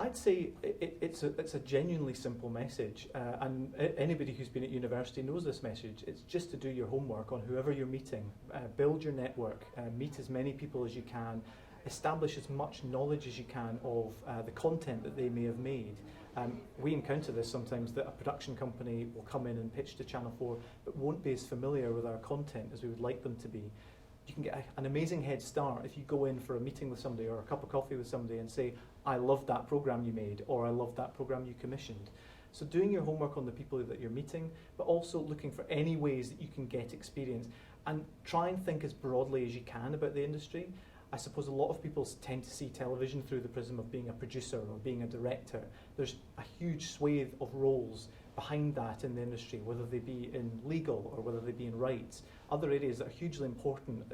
I'd say it's a genuinely simple message, and anybody who's been at university knows this message. It's just to do your homework on whoever you're meeting, build your network, meet as many people as you can, establish as much knowledge as you can of the content that they may have made. We encounter this sometimes, that a production company will come in and pitch to Channel 4 but won't be as familiar with our content as we would like them to be. You can get an amazing head start if you go in for a meeting with somebody or a cup of coffee with somebody and say, I love that programme you made, or I love that programme you commissioned. So doing your homework on the people that you're meeting, but also looking for any ways that you can get experience, and try and think as broadly as you can about the industry. I suppose a lot of people tend to see television through the prism of being a producer or being a director. There's a huge swathe of roles behind that in the industry, whether they be in legal or whether they be in rights, other areas that are hugely important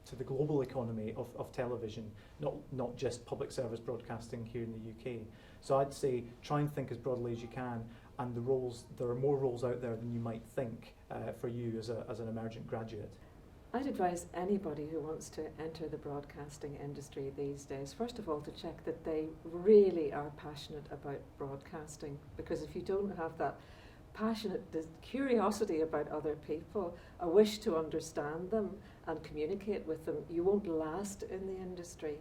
to the global economy of television, not just public service broadcasting here in the UK. So I'd say try and think as broadly as you can, and there are more roles out there than you might think for you as an emergent graduate. I'd advise anybody who wants to enter the broadcasting industry these days, first of all, to check that they really are passionate about broadcasting, because if you don't have that passionate curiosity about other people, a wish to understand them and communicate with them, you won't last in the industry.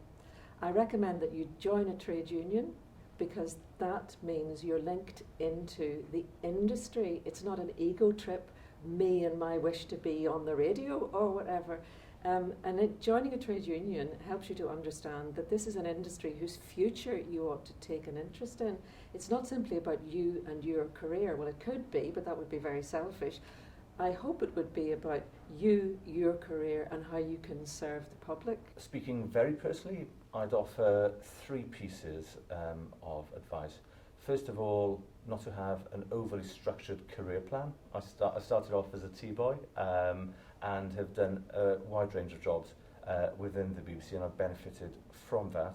I recommend that you join a trade union, because that means you're linked into the industry. It's not an ego trip, me and my wish to be on the radio or whatever. Joining a trade union helps you to understand that this is an industry whose future you ought to take an interest in. It's not simply about you and your career. Well, it could be, but that would be very selfish. I hope it would be about you, your career, and how you can serve the public. Speaking very personally, I'd offer 3 pieces of advice. First of all, not to have an overly structured career plan. I started off as a T-boy and have done a wide range of jobs within the BBC, and I've benefited from that.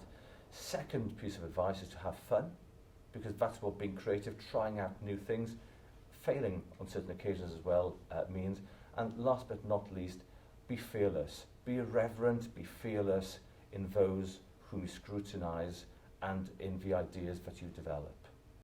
Second piece of advice is to have fun, because that's what being creative, trying out new things, failing on certain occasions as well means. And last but not least, be fearless. Be irreverent, be fearless in those whom you scrutinise and in the ideas that you develop.